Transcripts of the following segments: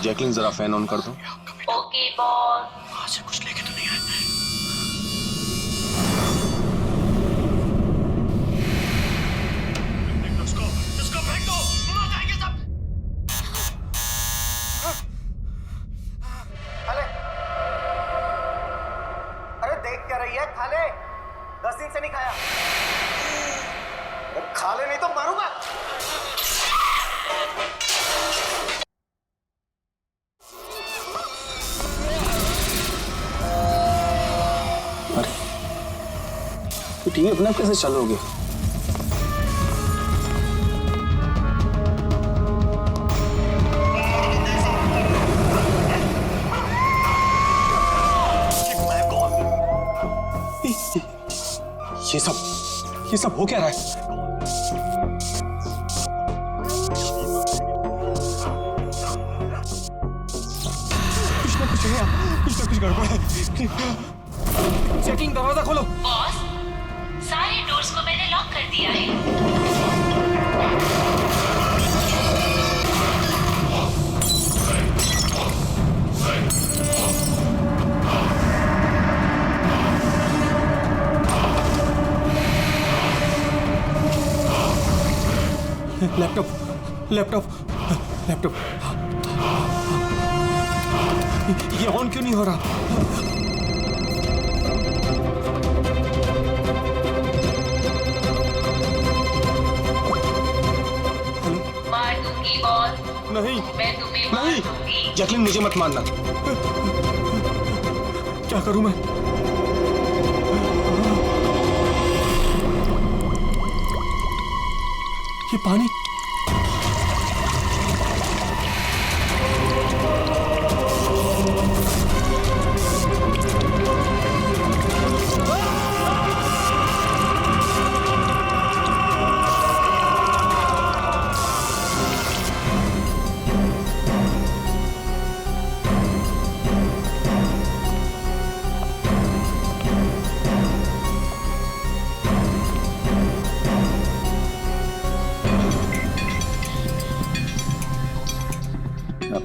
Jacqueline जरा fan on कर दो। Okay boss. वहां से कुछ लेके तो नहीं आए? इसको फेंक दो, मर जाएंगे सब। खाले, अरे देख क्या रही है? खाले, 10 दिन से नहीं खाया। अरे खाले नहीं तो मारूंगा। अरे तो टीवी अपने आप कैसे चालू हो गया? ये सब हो क्या रहा है? कुछ ना कुछ गड़बड़ है। चेकिंग, दरवाजा खोलो। बॉस, सारे डोर्स को मैंने लॉक कर दिया है। लैपटॉप लैपटॉप लैपटॉप ये ऑन क्यों नहीं हो रहा? मार दूंगी बॉस, नहीं मैं तुम्हें मार नहीं, दूंगी। जैकलिन मुझे मत मारना। क्या करूं मैं? ये पानी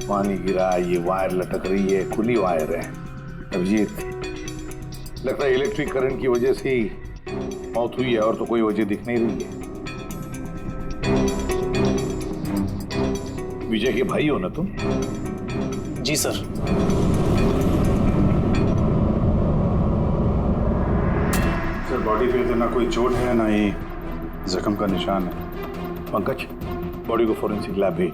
पानी गिरा, ये वायर लटक रही है, खुली वायर है। अभिजीत, लगता है इलेक्ट्रिक करंट की वजह से ही मौत हुई है, और तो कोई वजह दिख नहीं रही है। विजय के भाई हो ना तुम? जी सर। सर, बॉडी पे तो ना कोई चोट है ना ही जख्म का निशान है। पंकज, बॉडी को फोरेंसिक लैब भेज।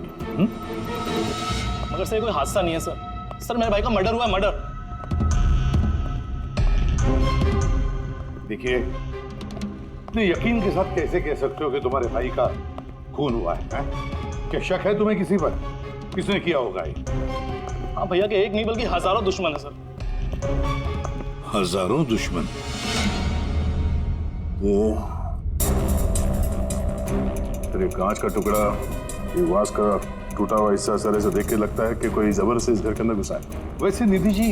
मगर सर कोई हादसा नहीं है सर। सर मेरे भाई का मर्डर हुआ है, मर्डर। देखिए, इतने यकीन के साथ कैसे कह सकते हो कि तुम्हारे भाई का खून हुआ है? क्या शक है तुम्हें किसी पर? किसने किया होगा ये? हाँ भैया के एक नहीं बल्कि हजारों दुश्मन है सर। हजारों दुश्मन? वो तेरे कांच का टुकड़ा, ये वास का टूटा हुआ हिस्सा सर ऐसे देख के लगता है कि कोई जबरदस्ती इस घर के अंदर घुसा है। वैसे निधि जी,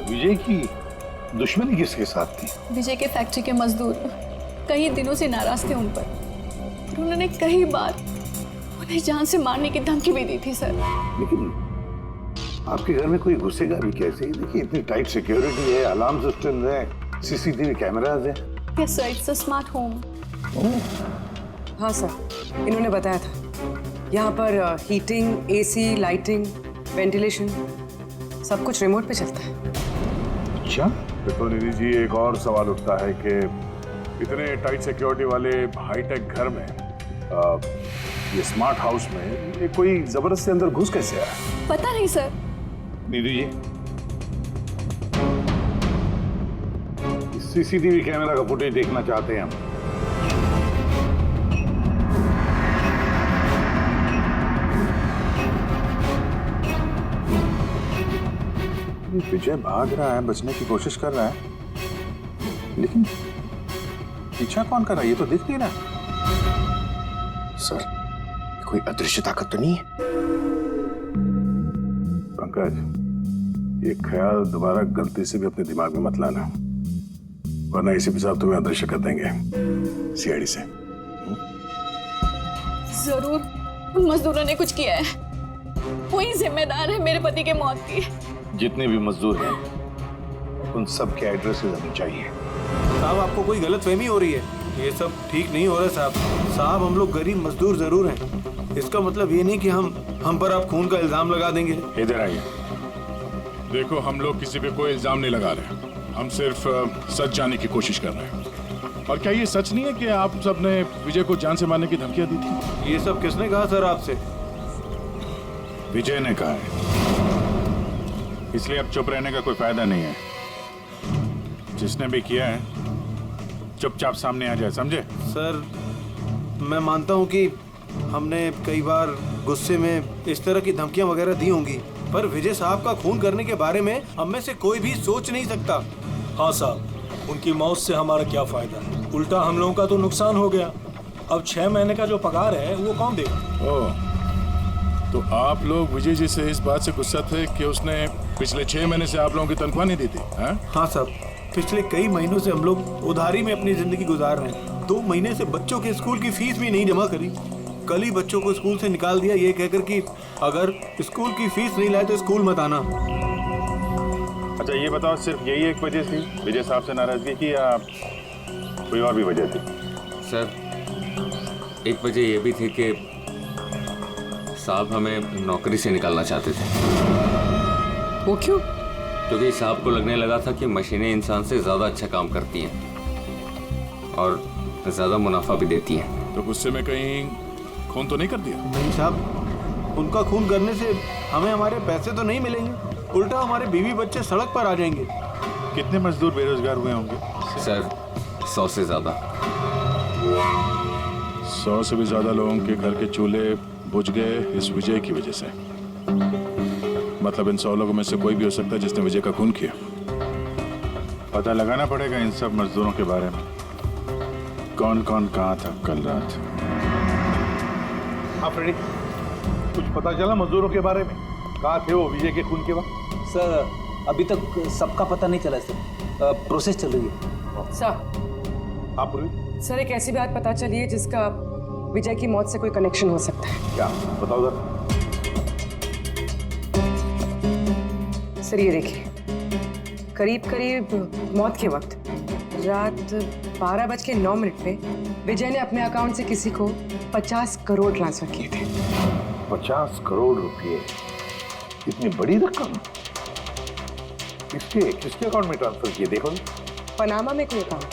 विजय की दुश्मनी किसके साथ थी? विजय के फैक्ट्री के मजदूर कई दिनों से नाराज थे उन पर, और उन्होंने कई बार उन्हें जान से मारने की धमकी भी दी थी सर। लेकिन आपके घर में कोई घुसेगा भी कैसे? देखिए, इतनी टाइट सिक्योरिटी है, अलार्म सिस्टम है, सीसीटीवी कैमराज है। Yes sir, it's a smart home. हाँ सर, इन्होंने बताया था। यहाँ पर हीटिंग, एसी, लाइटिंग, वेंटिलेशन सब कुछ रिमोट पे चलता है। अच्छा, तो निधि जी, एक और सवाल उठता है कि इतने टाइट सिक्योरिटी वाले हाईटेक घर में, ये स्मार्ट हाउस में, ये कोई जबरदस्ती अंदर घुस कैसे आया? पता नहीं sir. Nidhi ji, CCTV camera का फुटेज देखना चाहते हैं हम। विजय भाग रहा है, बचने की कोशिश कर रहा है, लेकिन पीछा कौन कर रहा है ये तो दिख नहीं रहा। सर, कोई अदृश्य ताकत तो नहीं है? पंकज, ये ख्याल दोबारा गलती से भी अपने दिमाग में मत लाना, वरना इसी साहब तुम्हें अदृश्य कर देंगे सीआईडी से। जरूर उन मजदूरों ने कुछ किया है। वही जिम्मेदार है मेरे पति के मौत की। जितने भी मजदूर हैं उन सब के एड्रेसेस हमें चाहिए। साहब आपको कोई गलतफहमी हो रही है, ये सब ठीक नहीं हो रहा साहब। साहब हम लोग गरीब मजदूर जरूर हैं, इसका मतलब ये नहीं कि हम पर आप खून का इल्जाम लगा देंगे। इधर आइए। देखो, हम लोग किसी पे कोई इल्जाम नहीं लगा रहे, हम सिर्फ सच जानने की कोशिश कर रहे हैं। और क्या ये सच नहीं है कि आप सबने विजय को जान से मारने की धमकियां दी थी? ये सब किसने कहा सर आपसे? विजय ने कहा है, इसलिए अब चुप रहने का कोई फायदा नहीं है। जिसने भी किया है चुपचाप सामने आ जाए, समझे? सर मैं मानता हूँ कि हमने कई बार गुस्से में इस तरह की धमकियां वगैरह दी होंगी, पर विजय साहब का खून करने के बारे में हम में से कोई भी सोच नहीं सकता। हाँ साहब, उनकी मौत से हमारा क्या फायदा, उल्टा हम लोगों का तो नुकसान हो गया। अब 6 महीने का जो पगार है वो कौन देगा? ओह, तो आप लोग विजय जी से इस बात से गुस्सा थे कि उसने पिछले 6 महीने से आप लोगों की तनख्वाह नहीं दी थी? हाँ साहब, पिछले कई महीनों से हम लोग उधारी में अपनी जिंदगी गुजार रहे हैं। 2 महीने से बच्चों के स्कूल की फीस भी नहीं जमा करी। कल ही बच्चों को स्कूल से निकाल दिया ये कहकर कि अगर स्कूल की फीस नहीं लाए तो स्कूल मत आना। अच्छा ये बताओ, सिर्फ यही एक वजह थी विजय साहब से नाराजगी की या कोई और भी वजह थी? सर एक वजह ये भी थी कि साहब हमें नौकरी से निकालना चाहते थे। वो क्यों? क्योंकि साहब को लगने लगा था कि मशीनें इंसान से ज़्यादा अच्छा काम करती हैं और ज़्यादा मुनाफा भी देती हैं। तो गुस्से में कहीं खून तो नहीं कर दिया? नहीं साहब, उनका खून करने से हमें हमारे पैसे तो नहीं मिलेंगे, उल्टा हमारे बीवी बच्चे सड़क पर आ जाएंगे। कितने मजदूर बेरोजगार हुए होंगे? सर 100 से ज़्यादा। 100 से भी ज़्यादा लोगों के घर के चूल्हे बुझ गए इस विजय की वजह से। मतलब इन 100 लोगों में से कोई भी हो सकता है जिसने विजय का खून किया। पता लगाना पड़ेगा इन सब मजदूरों के बारे में, कौन कौन कहाँ था कल रात। हाँ फ्रेडी, कुछ पता चला मजदूरों के बारे में? कहाँ थे वो विजय के खून के वक्त? सर अभी तक सबका पता नहीं चला सर, प्रोसेस चल रही है। सर आप पूरी सर एक ऐसी बात पता चली है जिसका विजय की मौत से कोई कनेक्शन हो सकता है। क्या बताओ जरा। सर ये देखिए, करीब करीब मौत के वक्त रात 12:09 पे विजय ने अपने अकाउंट से किसी को 50 करोड़ ट्रांसफर किए थे। 50 करोड़ रुपए, इतनी बड़ी रकम किसके अकाउंट में ट्रांसफर किए? देखो पनामा में कोई अकाउंट,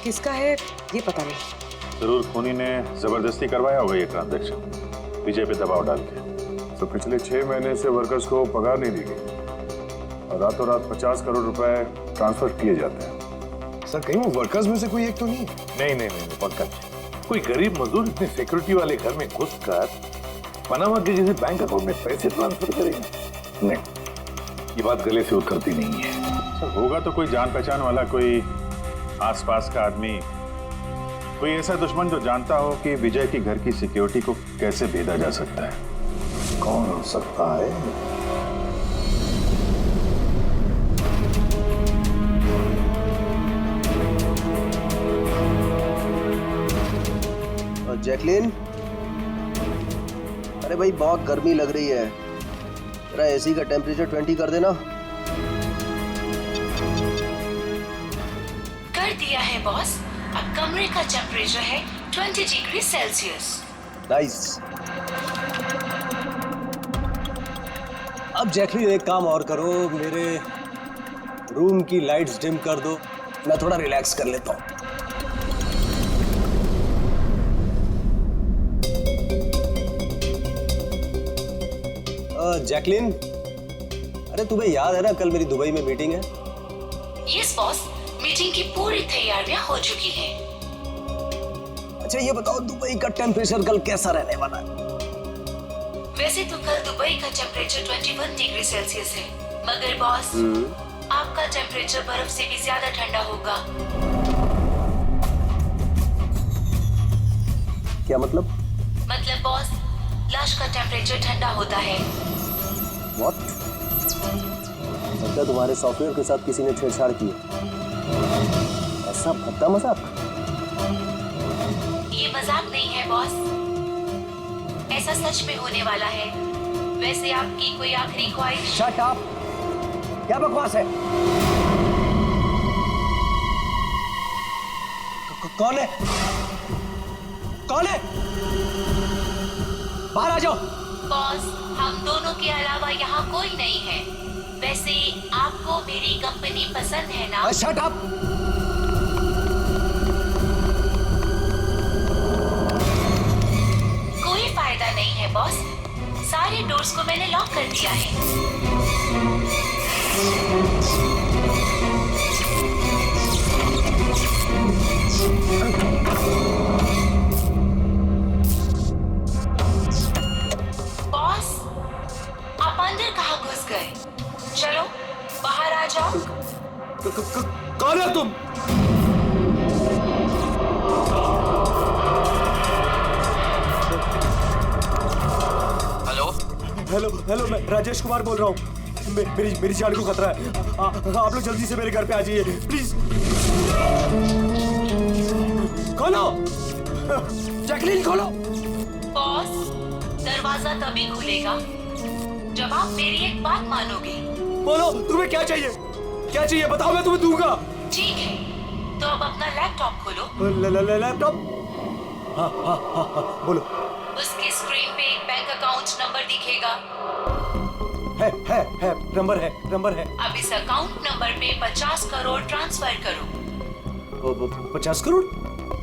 किसका है ये पता नहीं। जरूर खूनी ने जबरदस्ती करवाया होगा ये ट्रांजैक्शन विजय पे दबाव डाल के। तो पिछले 6 महीने से वर्कर्स को पगार नहीं दी गई और रातों रात 50 करोड़ रुपए ट्रांसफर किए जाते हैं। सर कहीं वो वर्कर्स में से कोई एक तो नहीं? नहीं पंकज, कोई गरीब मजदूर इतने सिक्योरिटी वाले घर में घुसकर पनामा के जैसे बैंक अकाउंट में पैसे ट्रांसफर करेगा? नहीं, ये बात गले से उतरती नहीं है। सर होगा तो कोई जान पहचान वाला, कोई आसपास का आदमी, कोई ऐसा दुश्मन जो जानता हो कि विजय के घर की सिक्योरिटी को कैसे भेदा जा सकता है। कौन हो सकता है? जैकलिन, अरे भाई बहुत गर्मी लग रही है, जरा एसी का टेम्परेचर 20 कर देना। कर दिया है बॉस, अब कमरे का टेम्परेचर है 20 डिग्री सेल्सियस। नाइस। अब जैकलिन एक काम और करो, मेरे रूम की लाइट्स डिम कर दो, मैं थोड़ा रिलैक्स कर लेता हूँ। जैकलिन, अरे तुम्हें याद है ना कल मेरी दुबई में मीटिंग है? यस बॉस, मीटिंग की पूरी तैयारियां हो चुकी हैं। अच्छा ये बताओ दुबई का टेम्परेचर कल कैसा रहने वाला है? वैसे तो कल दुबई का टेम्परेचर 21 डिग्री सेल्सियस है, मगर बॉस आपका टेम्परेचर बर्फ से भी ज्यादा ठंडा होगा। क्या मतलब? मतलब बॉस, लाश का टेम्परेचर ठंडा होता है। What? लगता तुम्हारे सॉफ्टवेयर के साथ किसी ने छेड़छाड़ की है। ऐसा भद्दा मजाक? ये मजाक नहीं है बॉस, ऐसा सच में होने वाला है। वैसे आपकी कोई आखिरी ख्वाहिश? Shut up! क्या बकवास है? कौन है? कौन है? बाहर आ जाओ। बॉस, हम दोनों के अलावा यहाँ कोई नहीं है। वैसे आपको मेरी कंपनी पसंद है ना? Shut up! कोई फायदा नहीं है बॉस, सारे डोर्स को मैंने लॉक कर दिया है। बॉस, आप अंदर कहाँ घुस गए? चलो बाहर आ जाओ। कौन है तुम? हेलो हेलो, मैं राजेश कुमार बोल रहा हूँ। मेरी जान को खतरा है। आप लोग जल्दी से मेरे घर पे आ जाइए प्लीज। खोलो, जैकलीन खोलो। बॉस, दरवाजा तभी खुलेगा जब आप मेरी एक बात मानोगे। बोलो, तुम्हें क्या चाहिए? क्या चाहिए बताओ, मैं तुम्हें दूंगा। ठीक है, तो अब अपना लैपटॉप खोलो। लैपटॉप? हाँ, बोलो। उसके स्क्रीन पे एक बैंक अकाउंट नंबर दिखेगा। है, नंबर है। अब इस अकाउंट नंबर पे 50 करोड़ ट्रांसफर करो। 50 करोड़?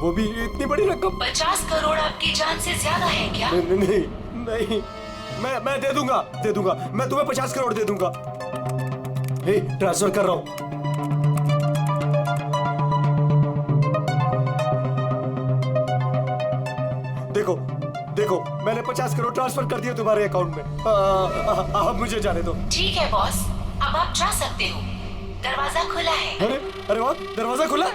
वो भी इतनी बड़ी रकम? 50 करोड़ आपकी जान से ज्यादा है क्या? नहीं, मैं दे दूंगा। मैं तुम्हें 50 करोड़ दे दूंगा। ट्रांसफर कर रहा हूँ। देखो, मैंने 50 करोड़ ट्रांसफर कर दिए तुम्हारे अकाउंट में। अब मुझे जाने दो। ठीक है बॉस, अब आप जा सकते हो। दरवाजा खुला है। अरे वाह, दरवाजा खुला है।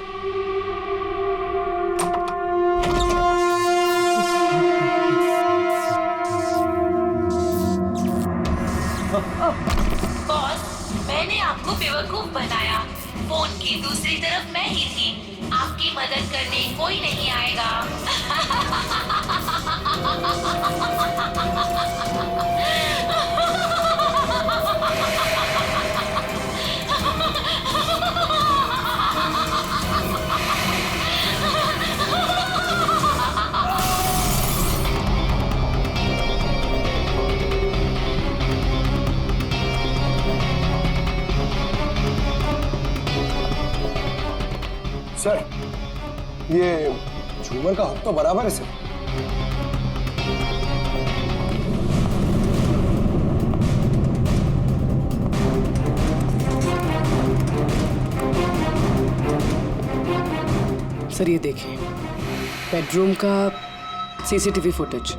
बॉस, मैंने आपको बेवकूफ बनाया। फोन की दूसरी तरफ मैं ही थी। आपकी मदद करने कोई नहीं आएगा। सर, ये झूमर का हक तो बराबर है सर। सर ये देखिए, बेडरूम का सीसीटीवी फुटेज।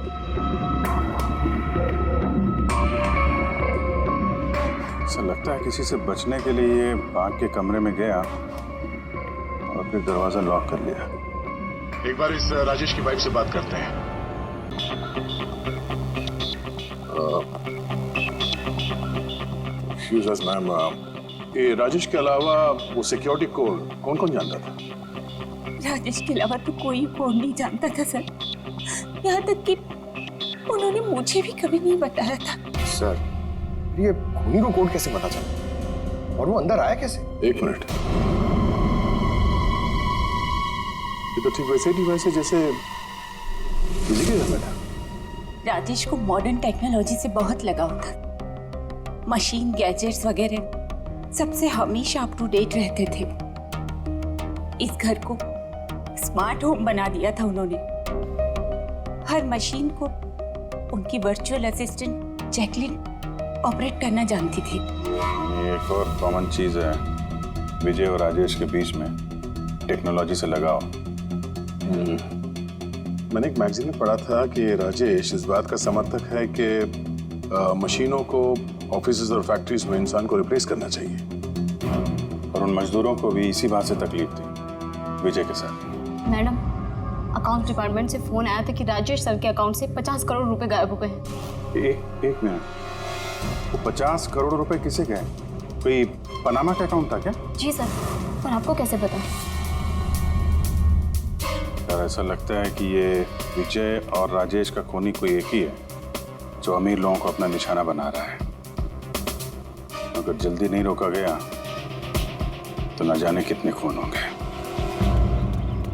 ऐसा लगता है किसी से बचने के लिए ये बाग के कमरे में गया और फिर दरवाजा लॉक कर लिया। एक बार इस राजेश की वाइफ से बात करते हैं। एक्सक्यूज अस मैम, ये राजेश के अलावा वो सिक्योरिटी कोड कौन कौन जानता था? राजेश के अलावा तो कोई कोड नहीं जानता था सर। यहाँ तक कि उन्होंने मुझे भी कभी नहीं बताया था। सर, ये खूनी को कोड कैसे पता चला और वो अंदर आया कैसे? एक मिनट, ये तो ठीक वैसे डिवाइस है जैसे किसी के घर में था। राजेश को मॉडर्न टेक्नोलॉजी से बहुत लगाव था। मशीन, गैजेट्स वगैरह सबसे हमेशा अप टू डेट रहते थे। इस घर को स्मार्ट होम बना दिया था उन्होंने। हर मशीन को उनकी वर्चुअल असिस्टेंट जैकलिन ऑपरेट करना जानती थी। ये एक और कॉमन चीज है विजय और राजेश के बीच में, टेक्नोलॉजी से लगाव। मैंने एक मैगजीन में पढ़ा था कि राजेश इस बात का समर्थक है कि मशीनों को ऑफिसेज और फैक्ट्रीज में इंसान को रिप्लेस करना चाहिए, और उन मजदूरों को भी इसी बात से तकलीफ थी विजय के साथ। मैडम, अकाउंट डिपार्टमेंट से फोन आया था कि राजेश सर के अकाउंट से 50 करोड़ रुपए गायब हो गए हैं। एक मिनट, वो 50 करोड़ रुपए किसे गए? कोई पनामा का अकाउंट था क्या? जी सर, पर आपको कैसे पता? यार ऐसा लगता है कि ये विजय और राजेश का खूनी कोई एक ही है। जो अमीर लोगों को अपना निशाना बना रहा है। अगर जल्दी नहीं रोका गया तो न जाने कितने खून होंगे।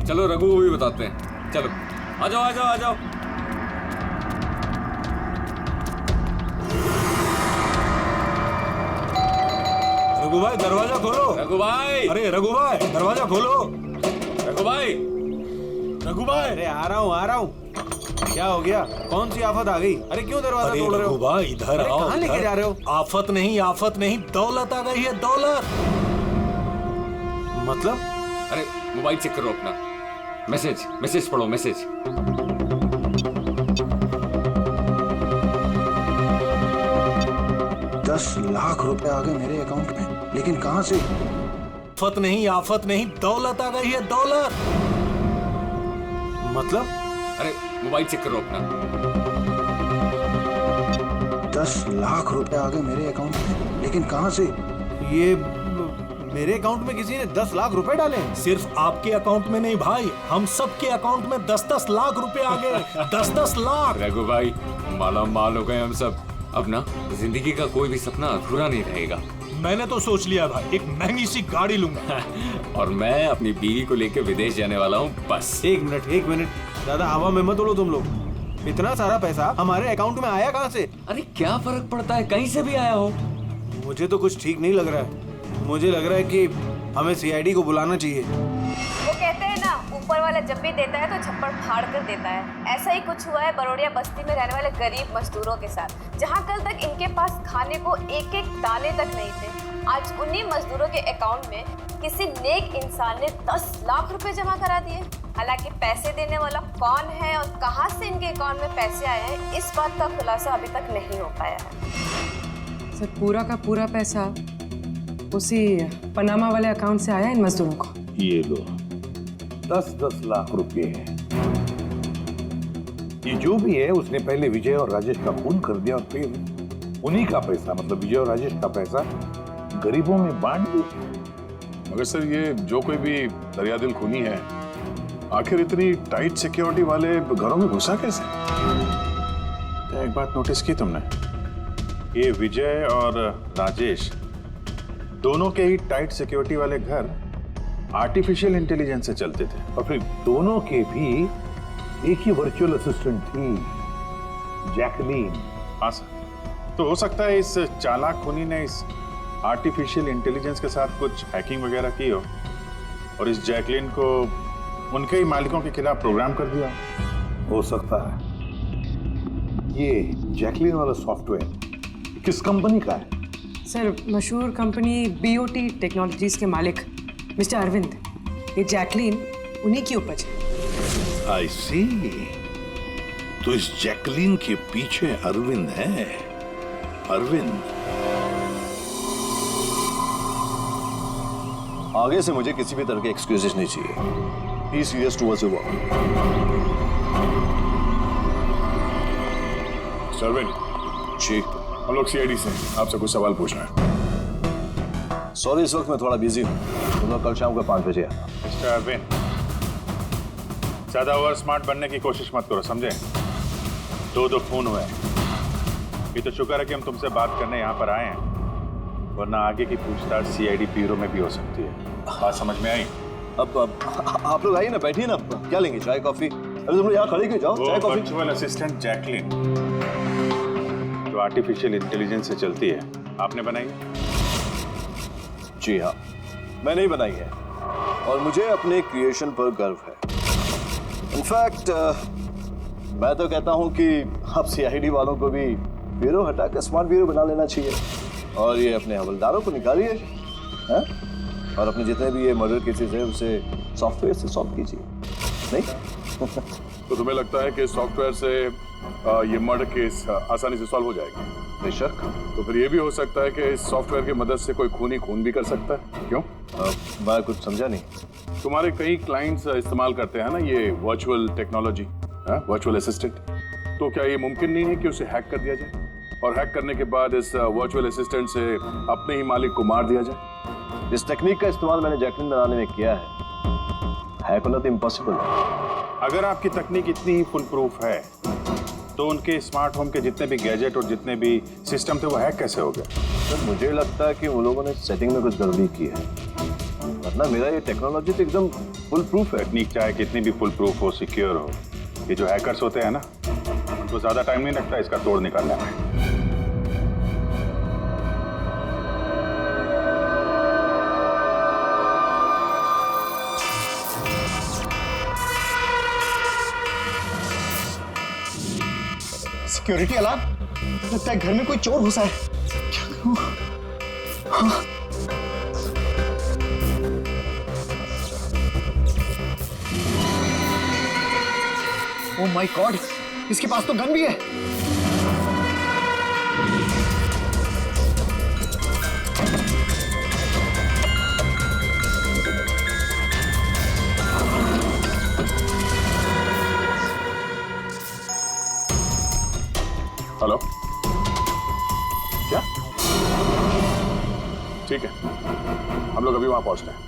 चलो रघु को भी बताते हैं। चलो आ जाओ आ जाओ आ जाओ। रघु भाई दरवाजा खोलो। रघु भाई, अरे रघु भाई दरवाजा खोलो। रघु भाई, रघु भाई, अरे आ रहा हूँ। क्या हो गया? कौन सी आफत आ गई? अरे क्यों दरवाजा तोड़ रहे हो? रघु भाई इधर अरे आओ। कहाँ लेके जा रहे हो? आफत नहीं, दौलत आ गई है, दौलत। मतलब? अरे मोबाइल चेक करो अपना। मैसेज पढ़ो, मैसेज। 10 लाख रुपए आ गए मेरे अकाउंट में, लेकिन कहां से? आफत नहीं, दौलत आ गई है, दौलत। मतलब? अरे मोबाइल चेक करो अपना। 10 लाख रुपए आ गए मेरे अकाउंट में, लेकिन कहां से? ये मेरे अकाउंट में किसी ने 10 लाख रुपए डाले? सिर्फ आपके अकाउंट में नहीं भाई, हम सबके अकाउंट में 10-10 लाख रुपए आ गए। 10-10 लाख। रघु भाई माला माल हो गए हम सब। अब ना जिंदगी का कोई भी सपना अधूरा नहीं रहेगा। मैंने तो सोच लिया भाई, एक महंगी सी गाड़ी लूंगा। और मैं अपनी बीवी को लेकर विदेश जाने वाला हूँ बस। एक मिनट, दादा हवा में मत उड़ो तुम लोग। इतना सारा पैसा हमारे अकाउंट में आया कहाँ से? अरे क्या फर्क पड़ता है, कहीं से भी आया हो। मुझे तो कुछ ठीक नहीं लग रहा है। मुझे लग रहा है कि हमें सीआईडी को बुलाना चाहिए। वो कहते हैं ना, ऊपर वाला जब भी देता है तो छप्पड़ फाड़ कर देता है। ऐसा ही कुछ हुआ है बरोड़िया बस्ती में रहने वाले गरीब मजदूरों के साथ, जहां कल तक इनके पास खाने को एक एक दाने तक नहीं थे। आज उन्हीं मजदूरों के अकाउंट में किसी नेक इंसान ने 10 लाख रुपए जमा करा दिए। हालांकि पैसे देने वाला कौन है और कहां से इनके अकाउंट में पैसे आए हैं, इस बात का खुलासा अभी तक नहीं हो पाया है। सर पूरा का पूरा पैसा उसी पनामा वाले अकाउंट से आया इन मजदूरों को। ये लो 10-10 लाख रुपए हैं। ये जो भी है उसने पहले विजय और राजेश का खून कर दिया और फिर उन्हीं का पैसा, मतलब विजय और राजेश का पैसा गरीबों में बांट दिया। मगर सर ये जो कोई भी दरियादिल खूनी है, आखिर इतनी टाइट सिक्योरिटी वाले घरों में घुसा कैसे? क्या एक बात नोटिस की तुमने? ये विजय और राजेश दोनों के ही टाइट सिक्योरिटी वाले घर आर्टिफिशियल इंटेलिजेंस से चलते थे, और फिर दोनों के भी एक ही वर्चुअल असिस्टेंट थी, जैकलीन। हाँ सर, तो हो सकता है इस चालाक खूनी ने इस आर्टिफिशियल इंटेलिजेंस के साथ कुछ हैकिंग वगैरह की हो और इस जैकलीन को उनके ही मालिकों के खिलाफ प्रोग्राम कर दिया हो सकता है। ये जैकलीन वाला सॉफ्टवेयर किस कंपनी का है? सर मशहूर कंपनी BOT टेक्नोलॉजीज के मालिक मिस्टर अरविंद, ये जैकलीन उन्हीं की उपज है। आई सी। तो इस जैकलीन के पीछे अरविंद है। अरविंद, आगे से मुझे किसी भी तरह के एक्सक्यूजेस नहीं चाहिए। Be serious towards your work. सरविन जी, हम लोग सीआईडी से आपसे कुछ सवाल पूछना है। सॉरी इस वक्त मैं थोड़ा बिजी हूँ। तुम लोग कल शाम को 5 बजे आना। मिस्टर अरविंद, ज्यादा ओवर स्मार्ट बनने की कोशिश मत करो, समझे? 2 खून हुए। ये तो शुक्र है कि हम तुमसे बात करने यहाँ पर आए हैं, वरना आगे की पूछताछ सीआईडी ब्यूरो में भी हो सकती है। बात समझ में आई? अब आप लोग आइए ना, बैठिए ना। क्या लेंगे, चाय कॉफी? अरे तुम लोग यहाँ खड़े क्यों? जाओ चाय कॉफी। वर्चुअल असिस्टेंट जैकलीन जो आर्टिफिशियल इंटेलिजेंस से चलती है, आपने बनाई? जी हाँ, मैंने ही बनाई है और मुझे अपने क्रिएशन पर गर्व है। इनफैक्ट मैं तो कहता हूँ कि आप सीआईडी वालों को भी ब्यूरो हटाकर स्मार्ट ब्यूरो बना लेना चाहिए और ये अपने हवलदारों को निकालिए, हैं? और अपने जितने भी ये मर्डर केसेस हैं उसे सॉफ्टवेयर से सॉल्व कीजिए, नहीं? तो तुम्हें लगता है कि सॉफ्टवेयर से ये मर्डर केस आसानी से सॉल्व हो जाएगा? बेशक। तो फिर ये भी हो सकता है कि इस सॉफ्टवेयर की मदद से कोई खूनी खून भी कर सकता है। क्यों? मैं कुछ समझा नहीं। तुम्हारे कई क्लाइंट्स इस्तेमाल करते हैं ना ये वर्चुअल टेक्नोलॉजी, वर्चुअल असिस्टेंट। तो क्या ये मुमकिन नहीं है कि उसे हैक कर दिया जाए और हैक करने के बाद इस वर्चुअल असिस्टेंट से अपने ही मालिक को मार दिया जाए? इस टेक्निक का इस्तेमाल मैंने जैकलीन बनाने में किया है। हैक होना तो इम्पॉसिबल है। अगर आपकी तकनीक इतनी ही फुल प्रूफ है तो उनके स्मार्ट होम के जितने भी गैजेट और जितने भी सिस्टम थे वो हैक कैसे हो गए? सर मुझे लगता है कि उन लोगों ने सेटिंग में कुछ गड़बड़ी की है, वरना मेरा ये टेक्नोलॉजी तो एकदम फुल प्रूफ है। टेक्निक चाहे कितनी भी फुल प्रूफ हो, सिक्योर हो, ये जो हैकर्स होते हैं ना, उनको ज्यादा टाइम नहीं लगता इसका तोड़ निकालने में। सिक्योरिटी अलार्म, लगता है घर में कोई चोर घुसा है। क्या करूं? हाँ। ओह माय गॉड, इसके पास तो गन भी है। हेलो, क्या? ठीक है, हम लोग अभी वहां पहुंचते हैं।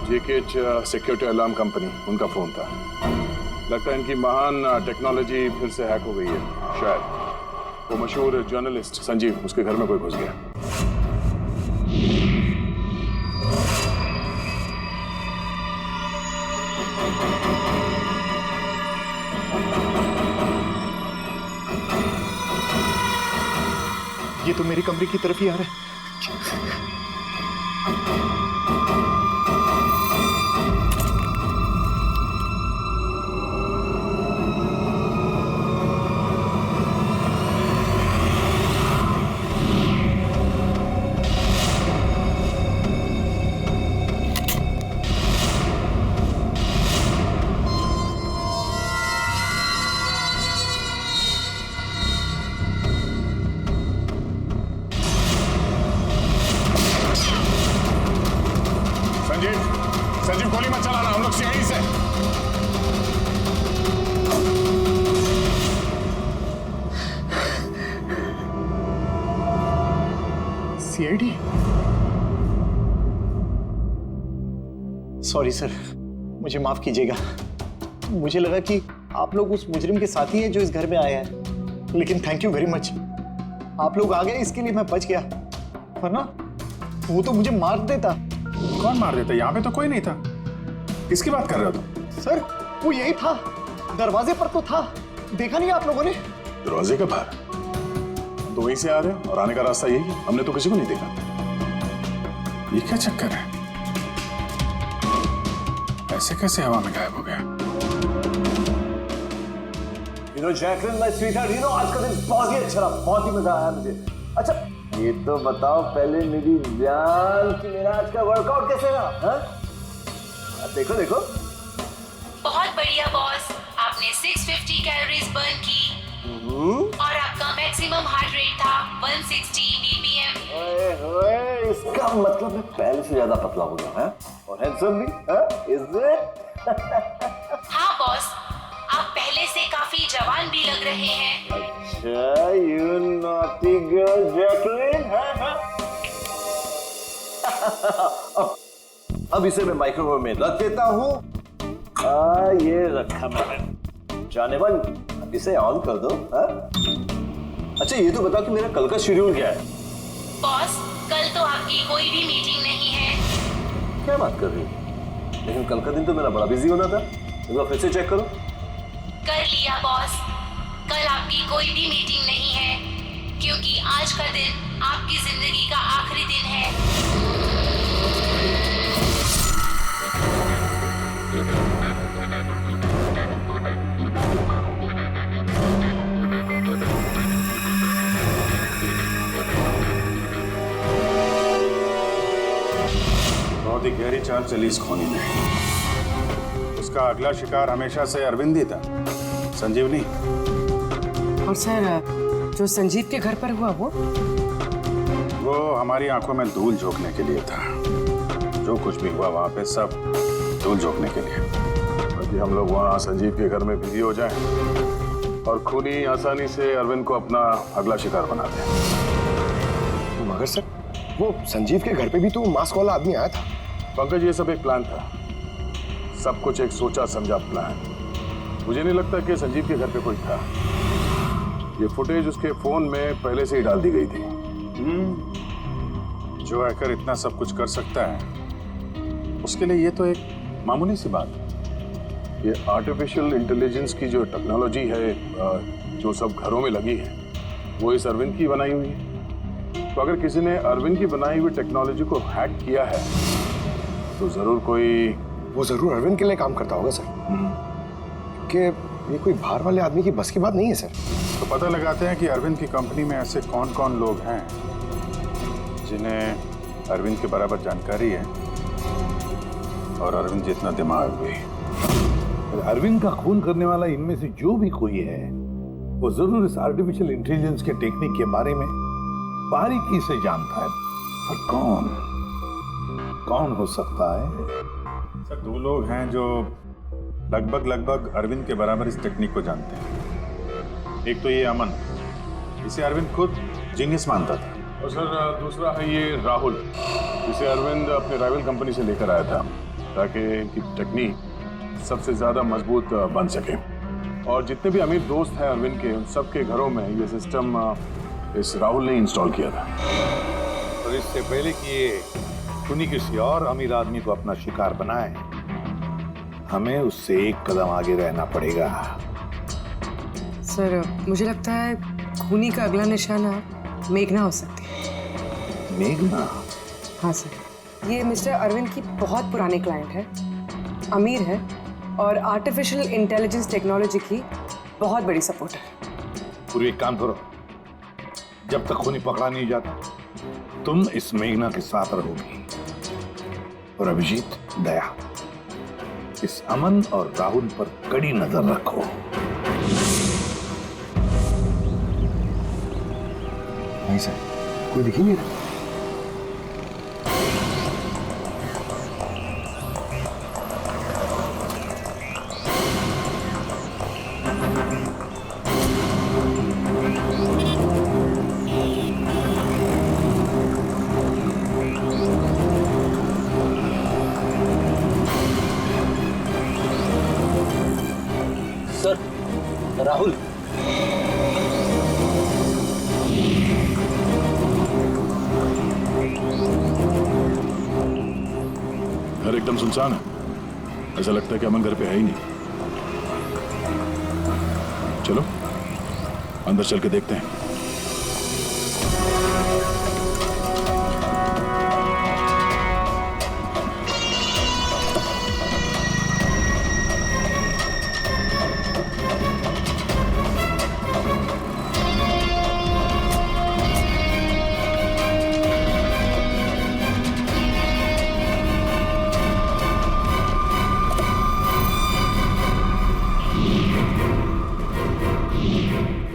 जेकेएच सिक्योरिटी अलार्म कंपनी, उनका फोन था। लगता है इनकी महान टेक्नोलॉजी फिर से हैक हो गई है। शायद वो मशहूर जर्नलिस्ट संजीव, उसके घर में कोई घुस गया। ये तो मेरी कमरे की तरफ ही आ रहा है। संजीव गोली मत चलाना, हम लोग सीआईडी से। सीआईडी? सॉरी सर, मुझे माफ कीजिएगा। मुझे लगा कि आप लोग उस मुजरिम के साथी हैं जो इस घर में आए हैं, लेकिन थैंक यू वेरी मच, आप लोग आ गए, इसके लिए मैं बच गया, वरना वो तो मुझे मार देता। कौन मार देता? यहाँ पे तो कोई नहीं था। किसकी बात कर रहे हो तुम? सर वो यही था, दरवाजे पर तो था, देखा नहीं आप लोगों ने? दरवाजे के बाहर? तो वहीं से आ रहे हैं और आने का रास्ता यही है, हमने तो किसी को नहीं देखा। ये क्या चक्कर है? ऐसे कैसे हवा में गायब हो गया? जैकलिन माय स्वीटहार्ट, आज का दिन बहुत ही अच्छा रहा, बहुत ही मजा आया मुझे। अच्छा ये तो बताओ पहले मेरी जान कि मेरा आज का वर्कआउट कैसे रहा? हाँ देखो देखो। बहुत बढ़िया बॉस, आपने 650 कैलोरीज बर्न की और आपका मैक्सिमम हार्ट रेट था 160 बीपीएम। ओए होए, इसका मतलब मैं पहले से ज्यादा पतला हो गया है और हैंडसम भी, इज इट? हाँ बॉस, आप पहले से काफी जवान भी लग रहे हैं। अच्छा, you naughty girl, जैकलिन। अब इसे मैं माइक्रोवेव में रख देता हूँ। ये रखा मैंने। जाने मन, अब इसे ऑन कर दो। अच्छा ये तो बताओ कि मेरा कल का शेड्यूल क्या है? बॉस, कल तो आपकी कोई भी मीटिंग नहीं है। क्या बात कर रही हो? लेकिन कल का दिन तो मेरा बड़ा बिजी होना था। एक बार फिर से चेक करो। कर लिया बॉस, कल आपकी कोई भी मीटिंग नहीं है, क्योंकि आज का दिन आपकी जिंदगी का आखिरी दिन है। बहुत ही गहरी चाल चली इस खोनी में। उसका अगला शिकार हमेशा से अरविंद ही था, संजीव नहीं। और सर जो संजीव के घर पर हुआ वो हमारी आंखों में धूल झोंकने के लिए था। जो कुछ भी हुआ वहां पे सब धूल झोंकने के लिए। अभी हम लोग वहां संजीव के घर में बिजी हो जाएं और खूनी आसानी से अरविंद को अपना अगला शिकार बना दें। मगर सर वो संजीव के घर पे भी तो मास्क वाला आदमी आया था। पंकज, ये सब एक प्लान था, सब कुछ एक सोचा समझा प्लान। मुझे नहीं लगता कि संजीव के घर पे कोई था। ये फुटेज उसके फोन में पहले से ही डाल दी गई थी। जो हैकर इतना सब कुछ कर सकता है, उसके लिए ये तो एक मामूली सी बात है। ये आर्टिफिशियल इंटेलिजेंस की जो टेक्नोलॉजी है, जो सब घरों में लगी है, वो इस अरविंद की बनाई हुई है। तो अगर किसी ने अरविंद की बनाई हुई टेक्नोलॉजी को हैक किया है तो जरूर वो जरूर अरविंद के लिए काम करता होगा सर, क्योंकि ये कोई बाहर वाले आदमी की बस की बात नहीं है सर। तो पता लगाते हैं कि अरविंद की कंपनी में ऐसे कौन कौन लोग हैं जिन्हें अरविंद के बराबर जानकारी है और अरविंद जितना दिमाग भी। अरविंद का खून करने वाला इनमें से जो भी कोई है, वो जरूर इस आर्टिफिशियल इंटेलिजेंस के टेक्निक के बारे में बारीकी से जानता है। पर कौन हो सकता है? सर, 2 लोग हैं जो लगभग अरविंद के बराबर इस टेक्निक को जानते हैं। एक तो ये अमन, इसे अरविंद खुद जीनियस मानता था। और सर दूसरा है ये राहुल, जिसे अरविंद अपने राइवल कंपनी से लेकर आया था ताकि इनकी टेक्निक सबसे ज्यादा मजबूत बन सके। और जितने भी अमीर दोस्त हैं अरविंद के, उन सबके घरों में ये सिस्टम इस राहुल ने इंस्टॉल किया था। और इससे पहले कि ये खूनी किसी और अमीर आदमी को अपना शिकार बनाए, हमें उससे एक कदम आगे रहना पड़ेगा। सर, मुझे लगता है खूनी का अगला निशाना मेघना हो सकती है। मेघना? हाँ सर, ये मिस्टर अरविंद की बहुत पुरानी क्लाइंट है, अमीर है और आर्टिफिशियल इंटेलिजेंस टेक्नोलॉजी की बहुत बड़ी सपोर्टर है। पूरी एक काम करो, जब तक खूनी पकड़ा नहीं जाता तुम इस मेघना के साथ रहोगी। और अभिजीत, दया, इस अमन और राहुल पर कड़ी नजर रखो। नहीं सर, कोई दिख ही नहीं रहा। सर, राहुल। घर एकदम सुनसान है, ऐसा लगता है कि अमन घर पे है ही नहीं। चलो अंदर चल के देखते हैं।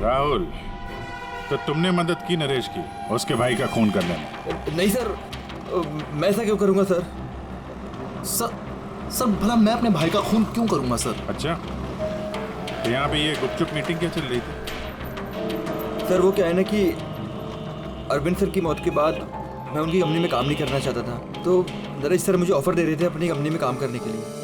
राहुल, तो तुमने मदद की नरेश की उसके भाई का खून करने में? नहीं सर, मैं ऐसा क्यों करूंगा सर? सर भला मैं अपने भाई का खून क्यों करूंगा सर? अच्छा, तो यहाँ पे ये गुपचुप मीटिंग क्या चल रही थी? सर वो क्या है ना कि अरविंद सर की मौत के बाद मैं उनकी कंपनी में काम नहीं करना चाहता था, तो नरेश सर मुझे ऑफर दे रहे थे अपनी कंपनी में काम करने के लिए।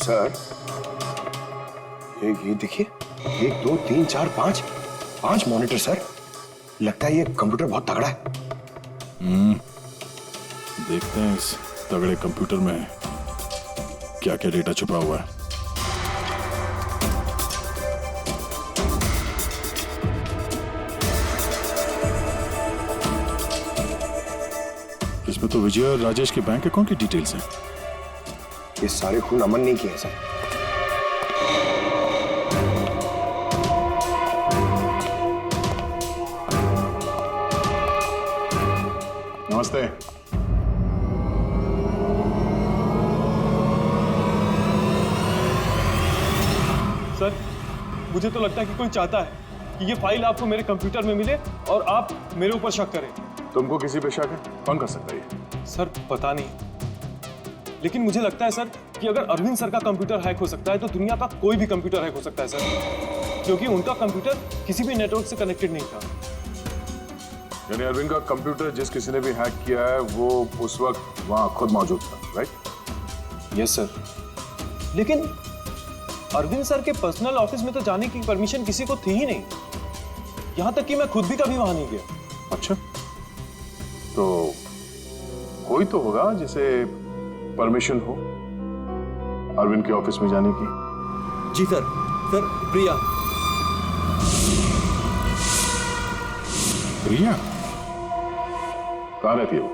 सर, ये देखिए, 1 2 3 4 5 मॉनिटर सर। लगता है ये कंप्यूटर बहुत तगड़ा है। देखते हैं इस तगड़े कंप्यूटर में क्या क्या डेटा छुपा हुआ है। इसमें तो विजय और राजेश के बैंक अकाउंट की डिटेल्स हैं। ये सारे खून अमन नहीं किए सर। नमस्ते। सर, मुझे तो लगता है कि कोई चाहता है कि ये फाइल आपको मेरे कंप्यूटर में मिले और आप मेरे ऊपर शक करें। तुमको किसी पे शक है? कौन कर सकता है ये? सर पता नहीं, लेकिन मुझे लगता है सर कि अगर अरविंद सर का कंप्यूटर हैक हो सकता है तो दुनिया का कोई भी कंप्यूटर हैक हो सकता है सर, क्योंकि उनका कंप्यूटर किसी भी नेटवर्क से कनेक्टेड नहीं था। यानी अरविंद का कंप्यूटर जिस किसी ने भी हैक किया है वो उस वक्त वहां खुद मौजूद था, राइट? Yes sir. लेकिन अरविंद सर के पर्सनल ऑफिस में तो जाने की परमिशन किसी को थी ही नहीं। यहां तक कि मैं खुद भी कभी वहां नहीं गया। अच्छा, तो कोई तो होगा जिसे परमिशन हो अरविंद के ऑफिस में जाने की। जी सर। सर, प्रिया। प्रिया कहाँ रहती है वो?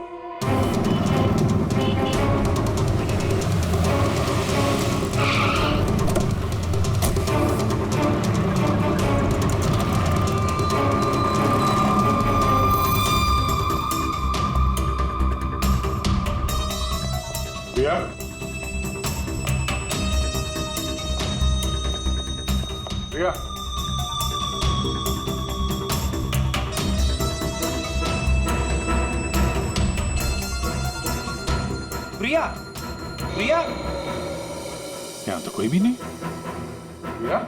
प्रिया? प्रिया? प्रिया, प्रिया, यहाँ तो कोई भी नहीं। प्रिया?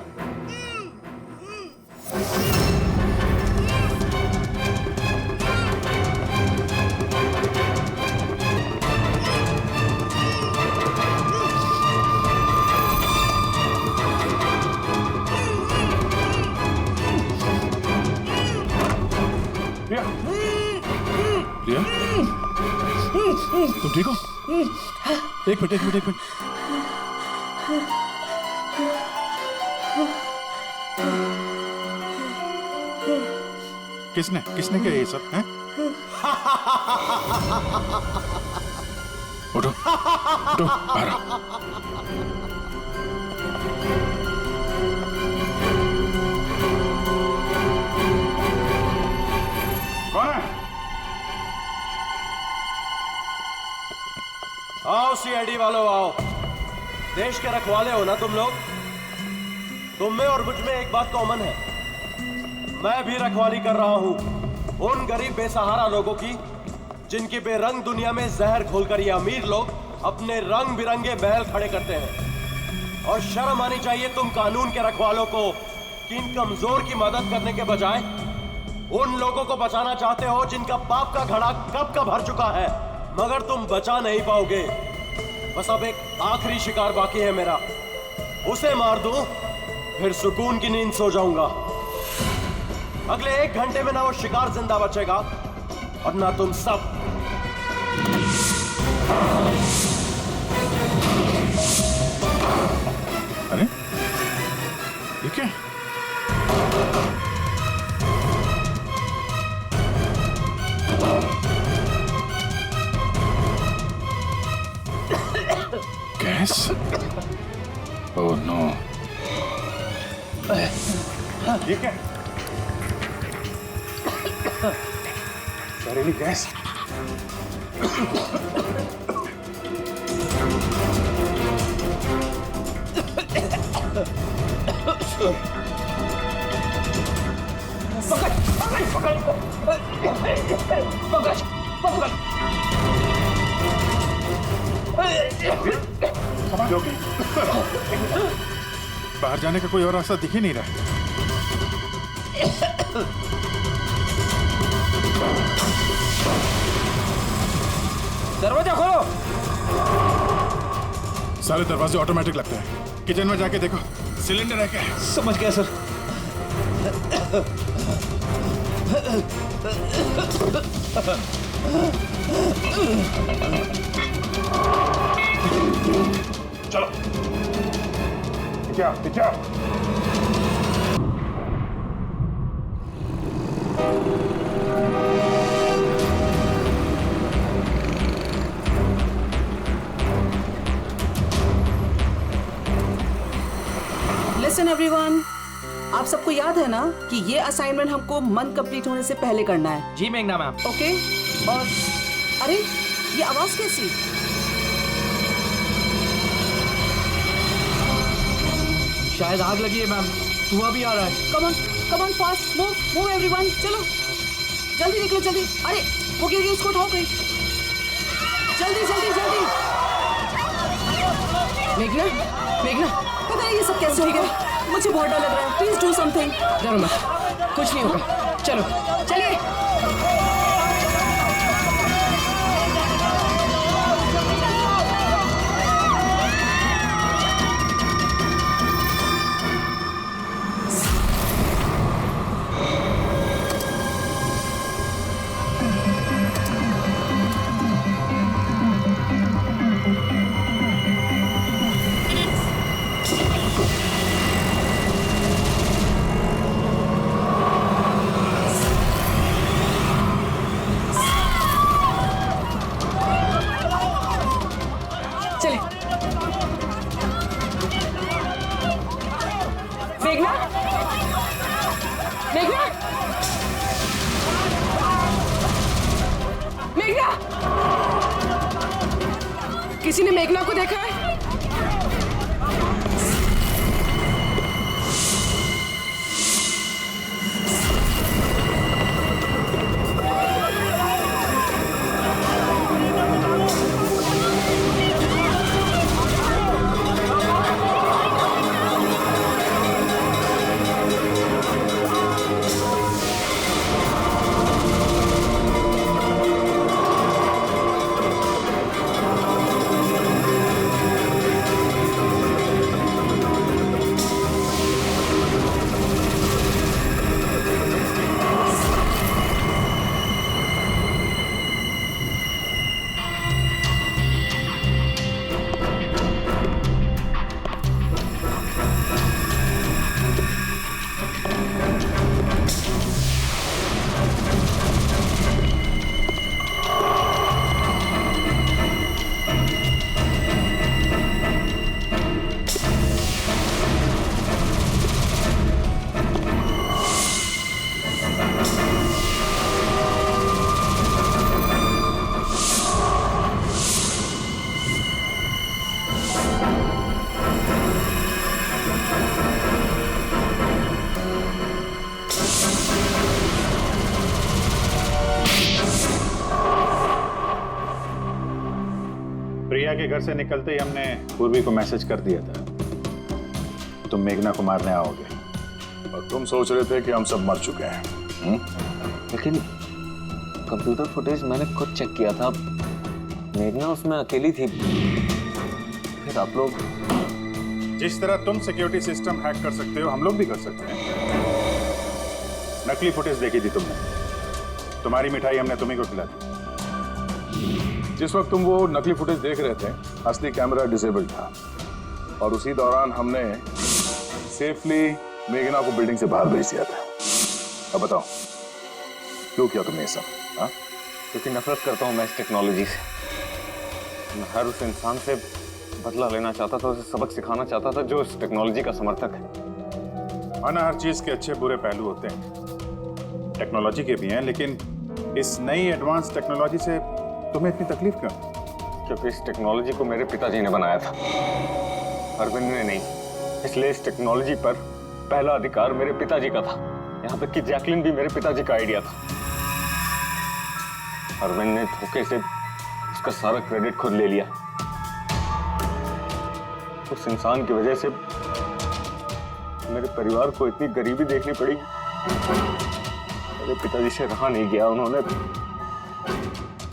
प्रिया? प्रिया, तुम ठीक हो? एक मिनट। किसने किया ये सब? हैं? उठो, बाहर आओ। कौन है? आओ सीआईडी वालों, आओ। देश के रखवाले हो ना तुम लोग। तुम में और मुझ में एक बात कॉमन है, मैं भी रखवाली कर रहा हूं उन गरीब बेसहारा लोगों की जिनकी बेरंग दुनिया में जहर घोलकर ये अमीर लोग अपने रंग बिरंगे महल खड़े करते हैं। और शर्म आनी चाहिए तुम कानून के रखवालों को कि इन कमजोर की मदद करने के बजाय उन लोगों को बचाना चाहते हो जिनका पाप का घड़ा कब का भर चुका है, मगर तुम बचा नहीं पाओगे। बस अब एक आखिरी शिकार बाकी है मेरा, उसे मार दूं फिर सुकून की नींद सो जाऊंगा। अगले 1 घंटे में ना वो शिकार जिंदा बचेगा और ना तुम सब। अरे ये क्या? गैस? Oh no. ये क्या? जहरीली गैस। बाहर जाने का कोई और रास्ता दिख ही नहीं रहा। दरवाजा खोलो। सारे दरवाजे ऑटोमेटिक लगते हैं। किचन में जाके देखो, सिलेंडर है क्या? समझ गया सर। चलो क्या? लिसन एवरीवन, आप सबको याद है ना कि ये असाइनमेंट हमको मंथ कंप्लीट होने से पहले करना है। जी मेघना मैम। ओके। और अरे ये आवाज कैसी? शायद आग लगी है मैम, धुआं भी आ रहा है। Come on fast, move everyone, चलो जल्दी निकलो जल्दी। अरे वो गिर गई, उसको उठाओ कोई, जल्दी। मेघना, पता नहीं ये सब कैसे हो गया, मुझे बहुत डर लग रहा है। Please do something. डरो मत, कुछ नहीं होगा। चलो चलिए। किसी ने मेघना को देखा है? प्रिया के घर से निकलते ही हमने पूर्वी को मैसेज कर दिया था तुम मेघना को मारने आओगे, और तुम सोच रहे थे कि हम सब मर चुके हैं। लेकिन कंप्यूटर फुटेज मैंने खुद चेक किया था, मेघना उसमें अकेली थी। फिर आप लोग जिस तरह तुम सिक्योरिटी सिस्टम हैक कर सकते हो हम लोग भी कर सकते हैं। नकली फुटेज देखी थी तुमने, तुम्हारी मिठाई हमने तुम्ही को खिला दी। जिस वक्त तुम वो नकली फुटेज देख रहे थे असली कैमरा डिसेबल था, और उसी दौरान हमने सेफली मेघना को बिल्डिंग से बाहर भेज दिया था। अब बताओ क्यों किया तुमने ये सब? क्योंकि नफरत करता हूं मैं इस टेक्नोलॉजी से। मैं हर उस इंसान से बदला लेना चाहता था, उसे सबक सिखाना चाहता था जो इस टेक्नोलॉजी का समर्थक है। माना हर चीज के अच्छे बुरे पहलू होते हैं, टेक्नोलॉजी के भी हैं, लेकिन इस नई एडवांस टेक्नोलॉजी से तुम्हें इतनी तकलीफ क्यों? क्योंकि इस टेक्नोलॉजी को मेरे पिताजी ने बनाया था, अरविंद ने नहीं। इसलिए इस टेक्नोलॉजी पर पहला अधिकार मेरे पिताजी का था। यहाँ तक कि जैकलिन भी मेरे पिताजी का आइडिया था। अरविंद ने धोखे से उसका सारा क्रेडिट खुद ले लिया। उस इंसान की वजह से मेरे परिवार को इतनी गरीबी देखनी पड़ी। मेरे पिताजी से रहा नहीं गया, उन्होंने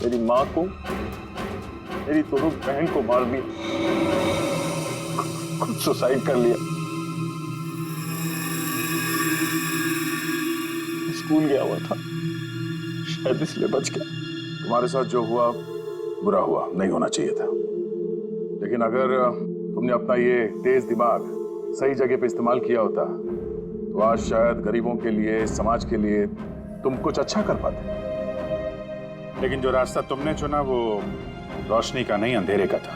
मेरी माँ को, मेरी दोनों बहन को मार दिया, खुद सुसाइड कर लिया। स्कूल गया हुआ था, शायद इसलिए बच गया। तुम्हारे साथ जो हुआ बुरा हुआ, नहीं होना चाहिए था। लेकिन अगर तुमने अपना ये तेज दिमाग सही जगह पे इस्तेमाल किया होता तो आज शायद गरीबों के लिए, समाज के लिए तुम कुछ अच्छा कर पाते। लेकिन जो रास्ता तुमने चुना वो रोशनी का नहीं, अंधेरे का था।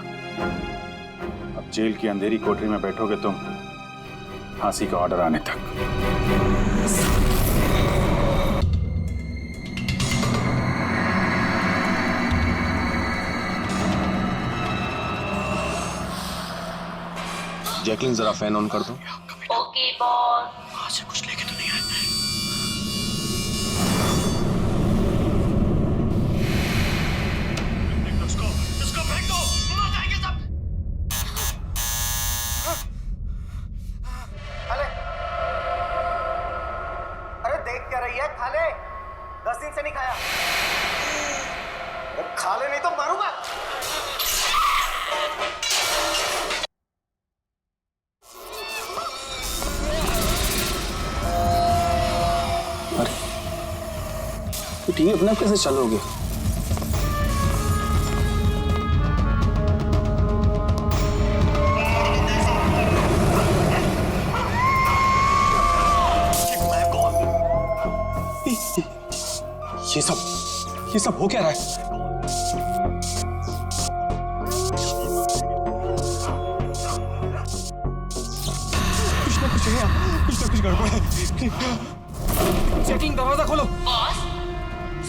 अब जेल की अंधेरी कोठरी में बैठोगे तुम फांसी का ऑर्डर आने तक। जैकलिन जरा फैन ऑन कर दो। Okay boss. वहां से कुछ लेके तो नहीं आए? इसको फेंक दो, मर जाएंगे सब। खाले, अरे देख क्या रही है? खाले, 10 दिन से नहीं खाया। अरे खा ले नहीं तो मारूंगा। ठीक है, अपने आप कैसे चलोगे? ये सब हो क्या रहा है? कुछ ना कुछ गड़बड़ है। चेकिंग, दरवाजा खोलो। बॉस,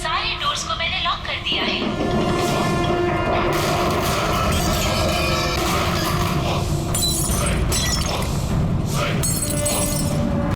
सारे डोर्स को मैंने लॉक कर दिया है।